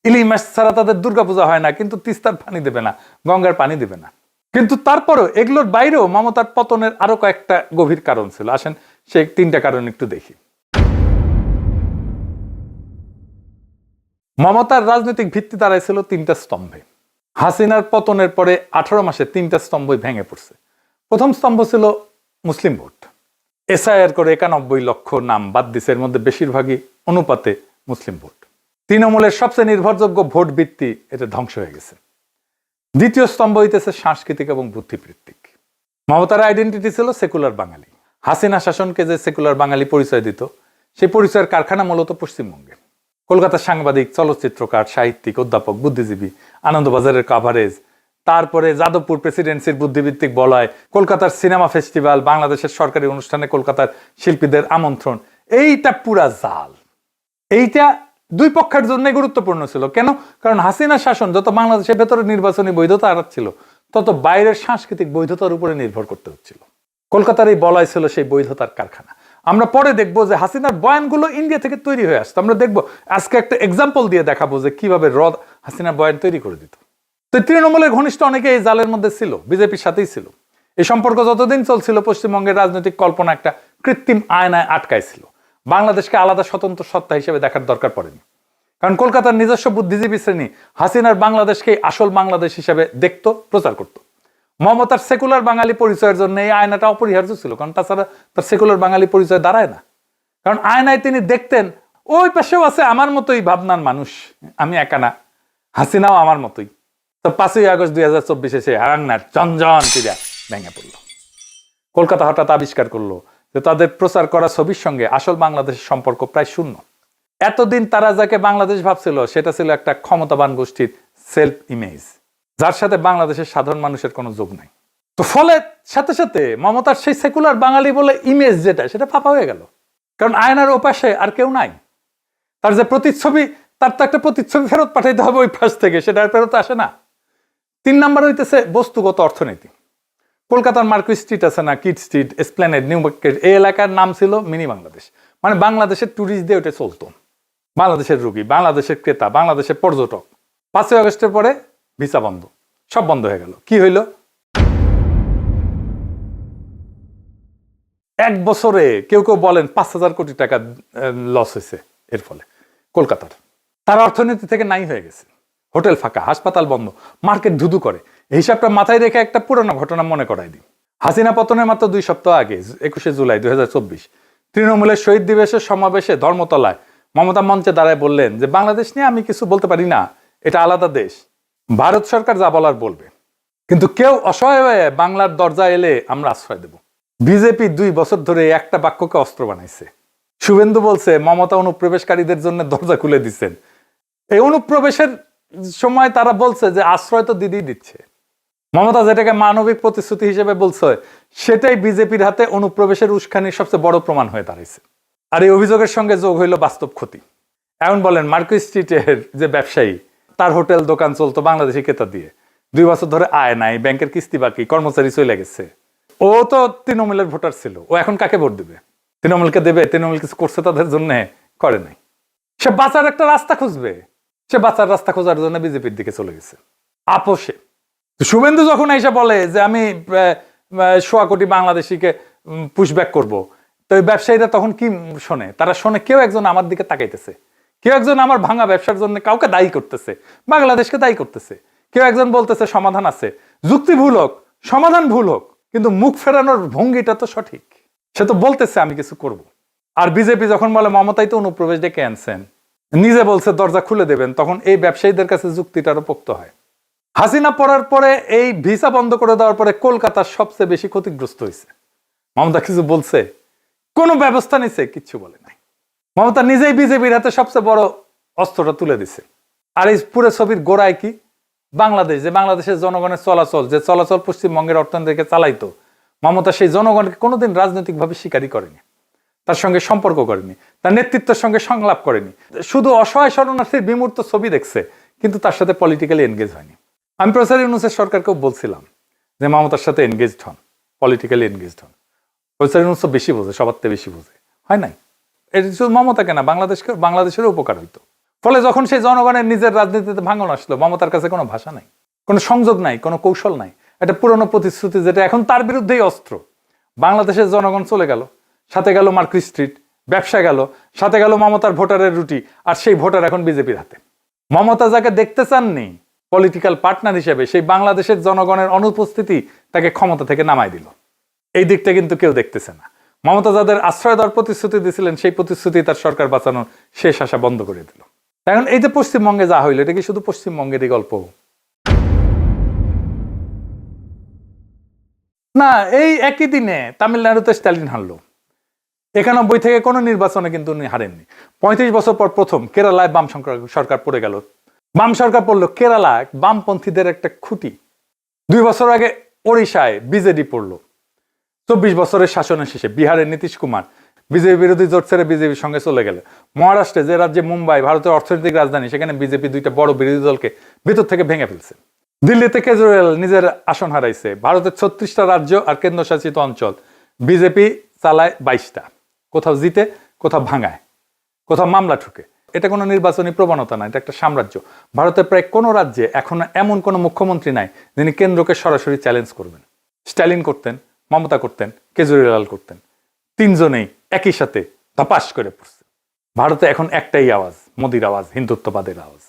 ইলিশ মাছ ছাড়া তাদের দুর্গাপূজা হয় না, কিন্তু তিস্তার পানি দেবে না, গঙ্গার পানি দেবে না। কিন্তু তারপরেও এগুলোর বাইরেও মমতার পতনের আরো কয়েকটা গভীর কারণ ছিল। আসেন সেই 3টা কারণ একটু দেখি। মমতার রাজনৈতিক ভিত্তি দাঁড়াইছিল 3টা স্তম্ভে। হাসিনার পতনের পরে 18 মাসে 3টা স্তম্ভই ভেঙে পড়ছে। প্রথম স্তম্ভ ছিল মুসলিম ভোট। এসআইআর করে 91 লক্ষ নাম বাদ দিছে, এর মধ্যে বেশিরভাগই অনুপাতে মুসলিম ভোট। তৃণমূলের সবচেয়ে নির্ভরযোগ্য ভোট ভিত্তি এটা ধ্বংস হয়ে গেছে। দ্বিতীয় স্তম্ভ হইতেছে সাংস্কৃতিক এবং বুদ্ধিবৃত্তিক। মমতার আইডেন্টিটি ছিল সেকুলার বাঙালি। হাসিনা শাসনকে যে সেকুলার বাঙালি পরিচয় দিত, সেই পরিচয়ের কারখানা মূলত পশ্চিমবঙ্গে। কলকাতার সাংবাদিক, চলচ্চিত্রকার, সাহিত্যিক, অধ্যাপক, বুদ্ধিজীবী, আনন্দবাজারের কাভারেজ, তারপরে যাদবপুর প্রেসিডেন্সির বুদ্ধিবৃত্তিক বলয়, কলকাতার সিনেমা ফেস্টিভ্যাল, বাংলাদেশের সরকারি অনুষ্ঠানে কলকাতার শিল্পীদের আমন্ত্রণ, এইটা পুরা জাল। এইটা দুই পক্ষের জন্য গুরুত্বপূর্ণ ছিল। কেন? কারণ হাসিনা শাসন যত বাংলাদেশের ভেতরে নির্বাচনী বৈধতা ছিল, তত বাইরের সাংস্কৃতিক বৈধতার উপরে নির্ভর করতে হচ্ছিল। কলকাতার এই বলয় ছিল সেই বৈধতার কারখানা। আমরা পরে দেখবো যে হাসিনার বয়ানগুলো ইন্ডিয়া থেকে তৈরি হয়ে আসতো। আমরা দেখবো আজকে একটা এক্সাম্পল দিয়ে দেখাবো যে কিভাবে হাসিনার বয়ান তৈরি করে দিত। তো তৃণমূলের ঘনিষ্ঠ অনেকে এই জালের মধ্যে ছিল, বিজেপির সাথেই ছিল। এই সম্পর্ক যতদিন চলছিল পশ্চিমবঙ্গের রাজনৈতিক কল্পনা একটা কৃত্রিম আয়নায় আটকাইছিল। বাংলাদেশকে আলাদা স্বতন্ত্র সত্তা হিসেবে দেখার দরকার পড়েনি, কারণ কলকাতার নিজস্ব বুদ্ধিজীবী শ্রেণী হাসিনার বাংলাদেশকে আসল বাংলাদেশ হিসেবে দেখতো, প্রচার করত। মমতার সেকুলার বাঙালি পরিচয়ের জন্য এই আয়নাটা অপরিহার্য ছিল, কারণ তাছাড়া তার সেকুলার বাঙালি পরিচয় দাঁড়ায় না। কারণ আয়নায় তিনি দেখতেন ওই পাশেও আছে আমার মতোই ভাবনার মানুষ, আমি একা না, হাসিনাও আমার মতোই। তো 5ই আগস্ট 2024 সে হারান্নার চঞ্জন তীরা ভেঙে পড়ল। কলকাতা হঠাৎ আবিষ্কার করলো যে তাদের প্রচার করা ছবির সঙ্গে আসল বাংলাদেশের সম্পর্ক প্রায় শূন্য। এতদিন তারা যাকে বাংলাদেশ ভাবছিল সেটা ছিল একটা ক্ষমতাবান গোষ্ঠীর সেলফ ইমেজ, যার সাথে বাংলাদেশের সাধারণ মানুষের কোনো যোগ নাই। তো ফলে সাথে সাথে মমতার সেই সেকুলার বাঙালি বলে ইমেজ যেটা, সেটা ফাঁপা হয়ে গেল। কারণ আয়নার ওপাশে আর কেউ নাই। তার যে প্রতিচ্ছবি, তার তো একটা প্রতিচ্ছবি ফেরত পাঠাইতে হবে ওই পাশ থেকে, সেটা আর ফেরত আসে না। 3 নাম্বার হইতেছে বস্তুগত অর্থনীতি। কলকাতার মার্কুইস স্ট্রিট আছে না, Kyd street, Esplanade, new market, এই এলাকার নাম ছিল মিনি বাংলাদেশ। মানে বাংলাদেশের ট্যুরিস্ট দিয়ে ওটা চলতো। বাংলাদেশের রুগী, বাংলাদেশের ক্রেতা, বাংলাদেশের পর্যটক। 5ই আগস্টের পরে ভিসা বন্ধ, সব বন্ধ হয়ে গেল। কি হইল? 1 বছরে কেউ কেউ বলেন 5,000 কোটি টাকা লস হয়েছে এর ফলে কলকাতার। তার অর্থনীতি থেকে নাই হয়ে গেছে। হোটেল ফাঁকা, হাসপাতাল বন্ধ, মার্কেট ধুধু করে। এই হিসাবটা মাথায় রেখে একটা পুরোনো ঘটনা মনে করাই দিই। হাসিনা পতনের মাত্র 2 সপ্তাহ আগে 21শে জুলাই 2024 তৃণমূলের শহীদ দিবসের সমাবেশে ধর্মতলায় মমতা মঞ্চে দাঁড়ায় বললেন যে বাংলাদেশ নিয়ে আমি কিছু বলতে পারি না, এটা আলাদা দেশ, ভারত সরকার যা বলার বলবে, কিন্তু কেউ অসহায় হয়ে বাংলার দরজা এলে আমরা আশ্রয় দেব। বিজেপি 2 বছর ধরে একটা বাক্যকে অস্ত্র বানাইছে। শুভেন্দু বলছে মমতা অনুপ্রবেশকারীদের জন্য দরজা খুলে দিচ্ছেন। এই অনুপ্রবেশের সময় তারা বলছে যে আশ্রয় তো দিদি দিচ্ছে। মমতা যেটাকে মানবিক প্রতিশ্রুতি হিসেবে বলছে, সেটাই বিজেপির হাতে অনুপ্রবেশের উস্কানির সবচেয়ে বড় প্রমাণ হয়ে দাঁড়িয়েছে। আর এই অভিযোগের সঙ্গে যোগ হইল বাস্তব ক্ষতি। এখন বলেন মার্কুইস স্ট্রিটের যে ব্যবসায়ী, তার হোটেল দোকান চলতো বাংলাদেশি ক্রেতা দিয়ে, 2 বছর ধরে আয় নাই, ব্যাংকের কিস্তি বাকি, কর্মচারী চলে গেছে। ও তো তৃণমূলের ভোটার ছিল, ও এখন কাকে ভোট দেবে? তৃণমূলকে দেবে? তৃণমূল কিছু করছে তাদের জন্য? করে নাই। সে বাঁচার একটা রাস্তা খুঁজবে, সে বাঁচার রাস্তা খোঁজার জন্য বিজেপির দিকে চলে গেছে আপোষে। শুভেন্দু যখন এসে বলে যে আমি 100 কোটি বাংলাদেশিকে পুশব্যাক করব, তো ওই ব্যবসায়ীরা তখন কি শোনে? তারা শোনে কেউ একজন আমার দিকে তাকাইতেছে, কেউ একজন আমার ভাঙা ব্যবসার জন্য কাউকে দায়ী করতেছে, বাংলাদেশকে দায়ী করতেছে। কেউ একজন বলতেছে সমাধান আছে, যুক্তি ভুল হোক, সমাধান ভুল হোক, কিন্তু মুখ ফেরানোর ভঙ্গিটা তো সঠিক। সে তো বলতেছে আমি কিছু করব। আর বিজেপি যখন বলে মমতাই তো অনুপ্রবেশ ডেকে আনছেন, নিজে বলছে দরজা খুলে দেবেন, তখন এই ব্যবসায়ীদের কাছে যুক্তিটা আরো পোক্ত হয়। হাসিনা পড়ার পরে এই ভিসা বন্ধ করে দেওয়ার পরে কলকাতার সবচেয়ে বেশি ক্ষতিগ্রস্ত হয়েছে। মমতা কিছু বলছে? কোনো ব্যবস্থা নিছে? কিচ্ছু বলে নাই। মমতা নিজেই বিজেপির হাতে সবচেয়ে বড় অস্ত্রটা তুলে দিছে। আর এই পুরো ছবির গোড়ায় কি? বাংলাদেশ, যে বাংলাদেশের জনগণের চলাচল, যে চলাচল পশ্চিমবঙ্গের অর্থনীতিকে চালাইতো, মমতা সেই জনগণকে কোনোদিন রাজনৈতিকভাবে স্বীকারই করেনি, তার সঙ্গে সম্পর্ক করেনি, তার নেতৃত্বের সঙ্গে সংলাপ করেনি, শুধু অসহায় শরণার্থীর বিমূর্ত ছবি দেখছে, কিন্তু তার সাথে পলিটিক্যালি এনগেজ হয়নি। আমি প্রফেসর ইউনূসের সরকারকেও বলছিলাম যে মমতার সাথে এনগেজড হন, পলিটিক্যালি এনগেজড হন। প্রফেসর ইউনূস তো বেশি বোঝে, সবার থেকে বেশি বোঝে, হয় নাই? এটা শুধু মমতাকে না, বাংলাদেশেরও উপকার হইতো। ফলে যখন সেই জনগণের নিজের রাজনীতিতে ভাঙন আসলো, মমতার কাছে কোনো ভাষা নাই, কোনো সংযোগ নাই, কোনো কৌশল নাই। একটা পুরনো প্রতিশ্রুতি যেটা এখন তার বিরুদ্ধেই অস্ত্র। বাংলাদেশের জনগণ চলে গেল, সাথে গেল মার্কেট স্ট্রিট, ব্যবসা গেল, সাথে গেল মমতার ভোটারের রুটি, আর সেই ভোটার এখন বিজেপির হাতে। মমতা যাকে দেখতে চাননি পলিটিক্যাল পার্টনার হিসেবে, সেই বাংলাদেশের জনগণের অনুপস্থিতি তাকে ক্ষমতা থেকে নামাই দিল। এই দিকটা কিন্তু কেউ দেখতেছে না। মমতা যাদের আশ্রয় দেওয়ার প্রতিশ্রুতি দিয়েছিলেন, সেই প্রতিশ্রুতি তার সরকার বাঁচানোর শেষ আশা বন্ধ করে দিল। এখন এই যে পশ্চিমবঙ্গে যা হইলো, এটা কি শুধু পশ্চিমবঙ্গেরই গল্প? না, এই একই দিনে তামিলনাড়ুতে স্ট্যালিন হারলো। 91 থেকে কোনো নির্বাচনে কিন্তু উনি হারেননি। 35 বছর পর প্রথম কেরালায় বাম সরকার পড়ে গেল। বাম সরকার পড়লো, কেরালা বামপন্থীদের একটা খুঁটি। 2 বছর আগে ওড়িশায় বিজেডি পড়লো। 24 বছরের শাসনের শেষে বিহারের নীতিশ কুমার বিজেপি বিরোধী জোট ছেড়ে বিজেপির সঙ্গে চলে গেলে। মহারাষ্ট্রে, যে রাজ্যে মুম্বাই ভারতের অর্থনৈতিক রাজধানী, সেখানে বিজেপি 2টা বড় বিরোধী দলকে ভেতর থেকে ভেঙে ফেলছে। দিল্লিতে কেজরিওয়াল নিজের আসন হারাইছে। ভারতের 36টা রাজ্য আর কেন্দ্রশাসিত অঞ্চল বিজেপি চালায় 22টা। কোথাও জিতে, কোথাও ভাঙায়, কোথাও মামলা ঠুকে। এটা কোনো নির্বাচনী প্রবণতা না, এটা একটা সাম্রাজ্য। ভারতের প্রায় কোনো রাজ্যে এখন এমন কোনো মুখ্যমন্ত্রী নাই যিনি কেন্দ্রকে সরাসরি চ্যালেঞ্জ করবেন। স্ট্যালিন করতেন, মমতা করতেন, কেজরিওয়াল করতেন। 3 জনেই একই সাথে ধপাস করে পড়ছে। ভারতে এখন একটাই আওয়াজ, মোদির আওয়াজ, হিন্দুত্ববাদের আওয়াজ।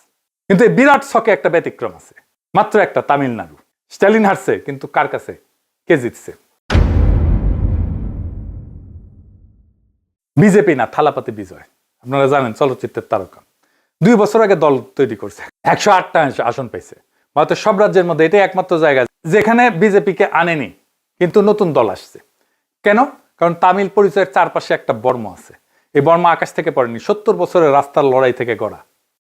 কিন্তু এই বিরাট ছকে একটা ব্যতিক্রম আছে, মাত্র একটা, তামিলনাড়ু। স্ট্যালিন হারছে, কিন্তু কার কাছে? কে জিতছে? বিজেপি না, থালাপাতি বিজয়। আপনারা জানেন, চলচ্চিত্রের তারকা। 2 বছর আগে দল তৈরি করছে, 108টা আসন পাইছে। ভারতের সব রাজ্যের মধ্যে এটাই একমাত্র জায়গা যেখানে বিজেপিকে আনেনি, কিন্তু নতুন দল আসছে। কেন? কারণ তামিল পরিচয়ের চারপাশে একটা বর্ম আছে। এই বর্ম আকাশ থেকে পড়েনি, 70 বছরের রাস্তার লড়াই থেকে গড়া।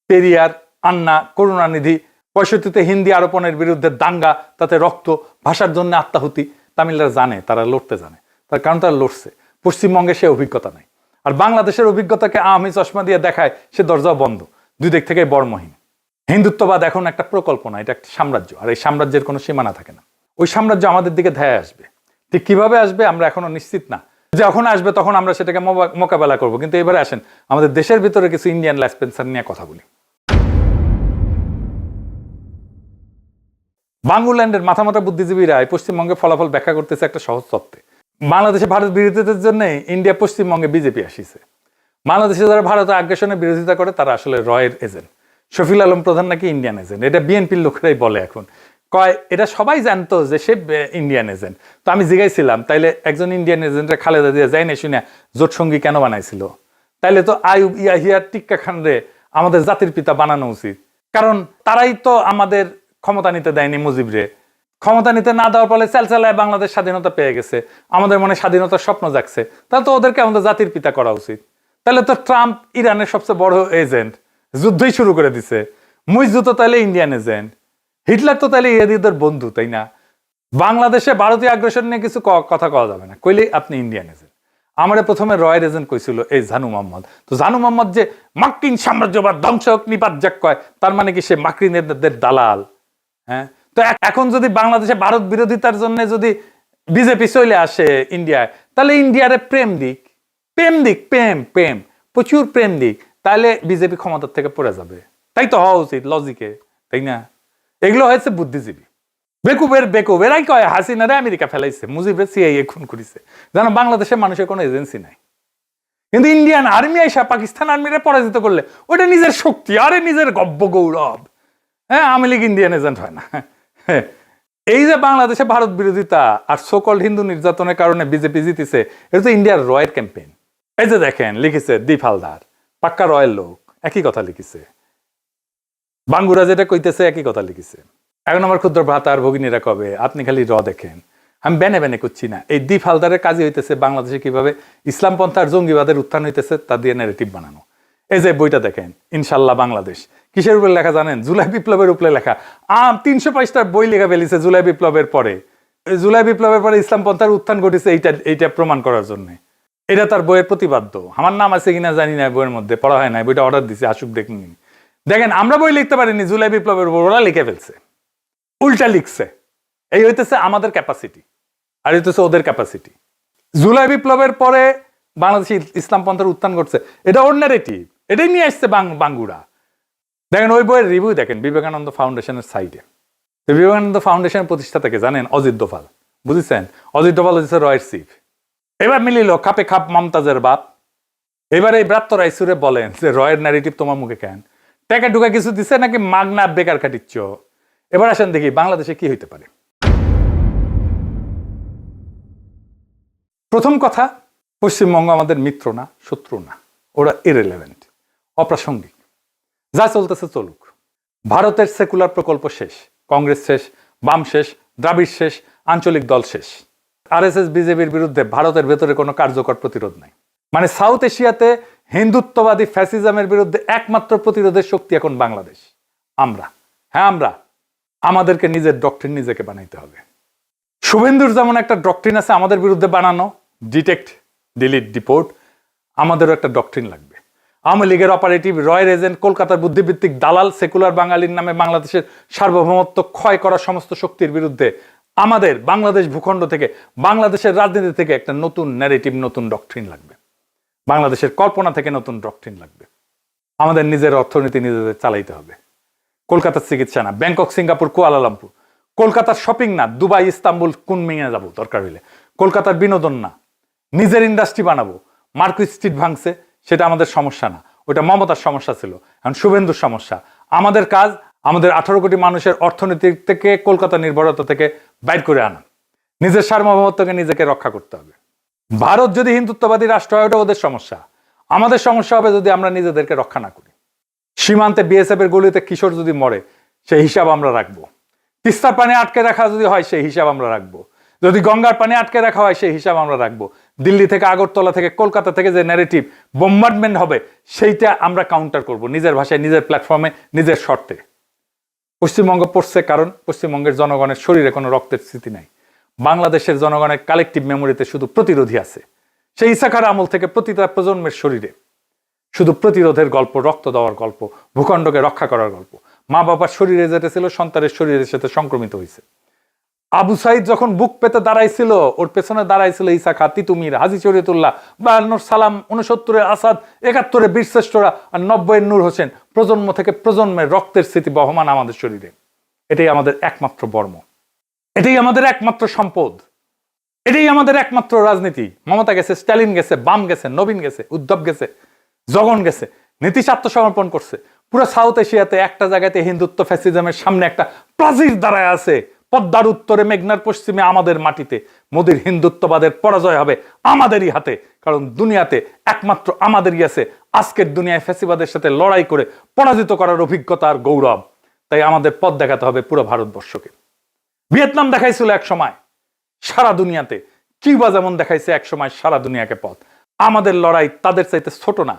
পেরিয়ার, আন্না, করুণানিধি, 65-তে হিন্দি আরোপণের বিরুদ্ধে দাঙ্গা, তাতে রক্ত, ভাষার জন্য আত্মাহুতি। তামিলরা জানে, তারা লড়তে জানে, তার কারণ তারা লড়ছে। পশ্চিমবঙ্গে সে অভিজ্ঞতা নাই। আর বাংলাদেশের অভিজ্ঞতাকে আওয়ামী চশমা দিয়ে দেখায়, সে দরজাও বন্ধ। 2 দিক থেকে বর্মহীন। হিন্দুত্ববাদ এখন একটা প্রকল্প না, এটা একটা সাম্রাজ্য। আর এই সাম্রাজ্যের কোনো সীমানা থাকে না। ওই সাম্রাজ্য আমাদের দিকে ধায় আসবে। ঠিক কিভাবে আসবে আমরা এখনো নিশ্চিত না। যখন আসবে তখন আমরা সেটাকে মোকাবেলা করব। কিন্তু এবারে আসেন আমাদের দেশের ভিতরে কিছু ইন্ডিয়ান ল্যাসপেন্সার নিয়ে কথা বলি। বাংলাল্যান্ডের মাথা মাথা বুদ্ধিজীবীরা পশ্চিমবঙ্গে ফলাফল ব্যাখ্যা করতেছে একটা সহজ তত্ত্বে। বাংলাদেশে ভারত বিরোধিতার জন্য ইন্ডিয়া পশ্চিমবঙ্গে বিজেপি আসিছে। বাংলাদেশে যারা ভারতের আগ্রাসনের বিরোধিতা করে তারা আসলে রয়ের এজেন্ট। শফিল আলম প্রধান নাকি ইন্ডিয়ান এজেন্ট, এটা বিএনপির লোকেরাই বলে। এখন কয় এটা সবাই জানতো যে সে ইন্ডিয়ান এজেন্ট। তো আমি জিজ্ঞাসিলাম, তাইলে একজন ইন্ডিয়ান এজেন্টের খালেদা জিয়া যাই না শুনে জোট সঙ্গী কেন বানাইছিল? তাইলে তো আইয়ুব ইয়াহিয়া টিক্কা খানরে আমাদের জাতির পিতা বানানো উচিত, কারণ তারাই তো আমাদের ক্ষমতা নিতে দেয়নি মুজিবরে। ক্ষমতা নিতে না দেওয়ার ফলে চালচালায় বাংলাদেশ স্বাধীনতা পেয়ে গেছে, আমাদের মনে স্বাধীনতার স্বপ্ন জাগছে, তাহলে তো ওদেরকে আমাদের জাতির পিতা করা উচিত। তাহলে তো ট্রাম্প ইরানের সবচেয়ে বড় এজেন্ট, যুদ্ধই শুরু করে দিছে। মুইজু তো তাহলে ইন্ডিয়ান এজেন্ট, হিটলার তো তাহলে ইহুদিদের বন্ধু, তাই না? বাংলাদেশে ভারতীয় আগ্রাসন নিয়ে কিছু কথা কওয়া যাবে না, কইলেই আপনি ইন্ডিয়ান এজেন্ট। আমার প্রথমে রয়ের এজেন্ট কইছিল এই জানু মোহাম্মদ। তো জানু মোহাম্মদ যে মার্কিন সাম্রাজ্যবাদ ধ্বংস হোক নিপাত যাক কয়, তার মানে কি সে মার্কিনদের দালাল? হ্যাঁ, তো এখন যদি বাংলাদেশে ভারত বিরোধিতার জন্য যদি বিজেপি চলে আসে ইন্ডিয়ায়, তাহলে ইন্ডিয়ারে প্রেম দিক, প্রেম প্রচুর প্রেম দিক, তাহলে বিজেপি ক্ষমতার থেকে পড়ে যাবে। তাই তো হওয়া উচিত লজিকে, তাই না? এগুলো হয়েছে বুদ্ধিজীবী, বেকুব। এরাই কয় হাসিনারে আমেরিকা ফেলাইছে, মুজিবের সিআইএ খুন করেছে। জানো, বাংলাদেশের মানুষের কোনো এজেন্সি নাই। কিন্তু ইন্ডিয়ান আর্মি আইসা পাকিস্তান আর্মিরে পরাজিত করলে ওটা নিজের শক্তি, আরে নিজের গব্য গৌরব। হ্যাঁ, আওয়ামী লীগ ইন্ডিয়ান এজেন্ট হয় না। এই যে বাংলাদেশে ভারত বিরোধিতা আর সোকল্ড হিন্দু নির্যাতনের কারণে বিজেপি জিতেছে, এটা তো ইন্ডিয়ার রয়ের ক্যাম্পেইন। এই যে দেখেন লিখেছে দীপ হালদার, পাক্কা রয়ের লোক, একই কথা লিখেছে। বাঙ্গুরা যেটা কইতেছে একই কথা লিখেছে। এখন আমার ক্ষুদ্র ভ্রাতার ভগিনীরা কবে আপনি খালি দেখেন, আমি বেনে বেনে করছি না। এই দীপ হালদারের কাজই হইতেছে বাংলাদেশে কিভাবে ইসলাম পন্থার জঙ্গিবাদের উত্থান হইতেছে তা দিয়ে ন্যারেটিভ বানানো। এই যে বইটা দেখেন ইনশাল্লাহ বাংলাদেশ, কিসের উপরে লেখা জানেন? জুলাই বিপ্লবের উপরে লেখা। 300 পৃষ্ঠার বই লেখা ফেলিছে জুলাই বিপ্লবের পরে। জুলাই বিপ্লবের পরে ইসলাম পন্থার উত্থান ঘটেছে এইটা প্রমাণ করার জন্য। এটা তার বইয়ের প্রতিপাদ্য। আমার নাম আছে কিনা জানি না, বইয়ের মধ্যে পড়া হয় না, বইটা অর্ডার দিছে, আসুক দেখুন। দেখেন আমরা বই লিখতে পারিনি, জুলাই বিপ্লবের উপর ওরা লিখে ফেলছে, উল্টা লিখছে। এই হইতেছে আমাদের ক্যাপাসিটি, আর হইতেছে ওদের ক্যাপাসিটি। জুলাই বিপ্লবের পরে বাংলাদেশে ইসলাম পন্থার উত্থান ঘটছে, এটা ওর ন্যারেটিভ, এটাই নিয়ে আসছে বাঙ্গুরা। দেখেন ওই বইয়ের রিভিউ দেখেন বিবেকানন্দ ফাউন্ডেশনের সাইটে। বিবেকানন্দ ফাউন্ডেশনের প্রতিষ্ঠাতাকে জানেন? অজিত ডোভাল, বুঝেছেন? অজিত ডোভাল হচ্ছে রয়ের চিফ। এবার মিলিল খাপে খাপ মমতাজের বাপ। এবার এই ব্রাত্য রাইসুরে বলেন যে রয়ের ন্যারেটিভ তোমার মুখে কেন? টাকা ঢুকা কিছু দিচ্ছে নাকি মাগনা বেকার খাটিচ্ছ? এবার আসেন দেখি বাংলাদেশে কি হইতে পারে। প্রথম কথা, পশ্চিমবঙ্গ আমাদের মিত্র না, শত্রু না, ওরা ইররিলেভেন্ট, অপ্রাসঙ্গিক। যা চলতেছে চলুক। ভারতের সেকুলার প্রকল্প শেষ, কংগ্রেস শেষ, বাম শেষ, দ্রাবিড় শেষ, আঞ্চলিক দল শেষ। আরএসএস বিজেপির বিরুদ্ধে ভারতের ভেতরে কোনো কার্যকর প্রতিরোধ নাই। মানে সাউথ এশিয়াতে হিন্দুত্ববাদী ফ্যাসিজমের বিরুদ্ধে একমাত্র প্রতিরোধের শক্তি এখন বাংলাদেশ। আমরা, হ্যাঁ আমরা, আমাদেরকে নিজের ডক্ট্রিন নিজেকে বানাইতে হবে। শুভেন্দুর যেমন একটা ডক্ট্রিন আছে আমাদের বিরুদ্ধে বানানো, ডিটেক্ট, ডিলিট, ডিপোর্ট, আমাদেরও একটা ডক্ট্রিন লাগবে। আওয়ামী লীগের অপারেটিভ, রয়ের এজেন্ট, কলকাতার বুদ্ধিভিত্তিক দালাল, সেকুলার বাঙালির নামে বাংলাদেশের সার্বভৌমত্ব ক্ষয় করা সমস্ত শক্তির বিরুদ্ধে আমাদের বাংলাদেশ ভূখণ্ড থেকে, বাংলাদেশের রাজনীতি থেকে একটা নতুন ন্যারেটিভ, নতুন ডক্ট্রিন লাগবে। বাংলাদেশের কল্পনা থেকে নতুন ডক্ট্রিন লাগবে। আমাদের নিজের অর্থনীতি নিজেদের চালাইতে হবে। কলকাতার চিকিৎসা না, ব্যাংকক, সিঙ্গাপুর, কুয়ালালামপুর। কলকাতার শপিং না, দুবাই, ইস্তাম্বুল, কুনমিংয়ে যাবো দরকার হইলে। কলকাতার বিনোদন না, নিজের ইন্ডাস্ট্রি বানাবো। মার্কুইস স্ট্রিট ভাঙছে, সেটা আমাদের সমস্যা না, ওটা মমতার সমস্যা ছিল, এখন শুভেন্দুর সমস্যা। আমাদের কাজ আমাদের 18 কোটি মানুষের অর্থনীতি থেকে, কলকাতা নির্ভরতা থেকে বাইর করে আনা। নিজের সার্বভৌমত্বকে নিজেকে রক্ষা করতে হবে। ভারত যদি হিন্দুত্ববাদী রাষ্ট্র হয় ওটা ওদের সমস্যা, আমাদের সমস্যা হবে যদি আমরা নিজেদেরকে রক্ষা না করি। সীমান্তে বিএসএফ এর গুলিতে কিশোর যদি মরে সেই হিসাব আমরা রাখবো। তিস্তার পানি আটকে রাখা যদি হয় সেই হিসাব আমরা রাখবো। যদি গঙ্গার পানি আটকে রাখা হয় সেই হিসাব আমরা রাখবো। দিল্লি থেকে, আগরতলা থেকে, কলকাতা থেকে যে ন্যারেটিভ বোম্বার্ডমেন্ট হবে সেইটা আমরা কাউন্টার করব নিজের ভাষায়, নিজের প্ল্যাটফর্মে, নিজের শর্তে। পশ্চিমবঙ্গ পড়ছে কারণ পশ্চিমবঙ্গের জনগণের শরীরে কোনো রক্তের স্মৃতি নাই। বাংলাদেশের জনগণের কালেকটিভ মেমোরিতে শুধু প্রতিরোধী আছে। সেই ইসাখার আমল থেকে প্রতিটা প্রজন্মের শরীরে শুধু প্রতিরোধের গল্প, রক্ত দেওয়ার গল্প, ভূখণ্ডকে রক্ষা করার গল্প। মা বাবার শরীরে যেটা ছিল সন্তানের শরীরের সাথে সংক্রমিত হয়েছে। আবু সাইদ যখন বুক পেতে দাঁড়াইছিল, ওর পেছনে দাঁড়াইছিল ইসাখা, তিতুমির, হাজী শরীয়তুল্লাহ, 52 সালাম, 69 আসাদ, 71 বীরশ্রেষ্ঠরা, আর 90 নূর হোসেন। প্রজন্ম থেকে প্রজন্মের রক্তের স্মৃতি বহমান আমাদের শরীরে। এটাই আমাদের একমাত্র বর্ম, এটাই আমাদের একমাত্র সম্পদ, এটাই আমাদের একমাত্র রাজনীতি। মমতা গেছে, স্ট্যালিন গেছে, বাম গেছে, নবীন গেছে, উদ্ধব গেছে, জগন গেছে, নীতিশ আত্মসমর্পণ করছে। পুরো সাউথ এশিয়াতে একটা জায়গাতে হিন্দুত্ব ফ্যাসিজমের সামনে একটা প্রাচীর দাঁড়ায় আছে। পদ্মার উত্তরে, মেঘনার পশ্চিমে, আমাদের মাটিতে মোদির হিন্দুত্ববাদের পরাজয় হবে আমাদেরই হাতে। কারণ দুনিয়াতে একমাত্র আমাদেরই আছে আজকের দুনিয়ায় ফ্যাসিবাদের সাথে লড়াই করে পরাজিত করার অভিজ্ঞতা আর গৌরব। তাই আমাদের পথ দেখাতে হবে পুরো ভারতবর্ষকে। ভিয়েতনাম দেখাইছিল এক সময় সারা দুনিয়াতে, কিউবা যেমন দেখাইছে এক সময় সারা দুনিয়াকে পথ। আমাদের লড়াই তাদের চাইতে ছোট না।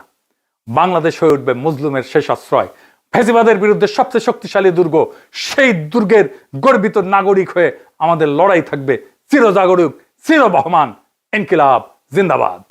বাংলাদেশ হয়ে উঠবে মজলুমের শেষ আশ্রয়, ফ্যাসিবাদের বিরুদ্ধে সবচেয়ে শক্তিশালী দুর্গ। সেই দুর্গের গর্বিত নাগরিক হয়ে আমাদের লড়াই থাকবে চিরজাগরুক, চিরবহমান। ইনকিলাব জিন্দাবাদ।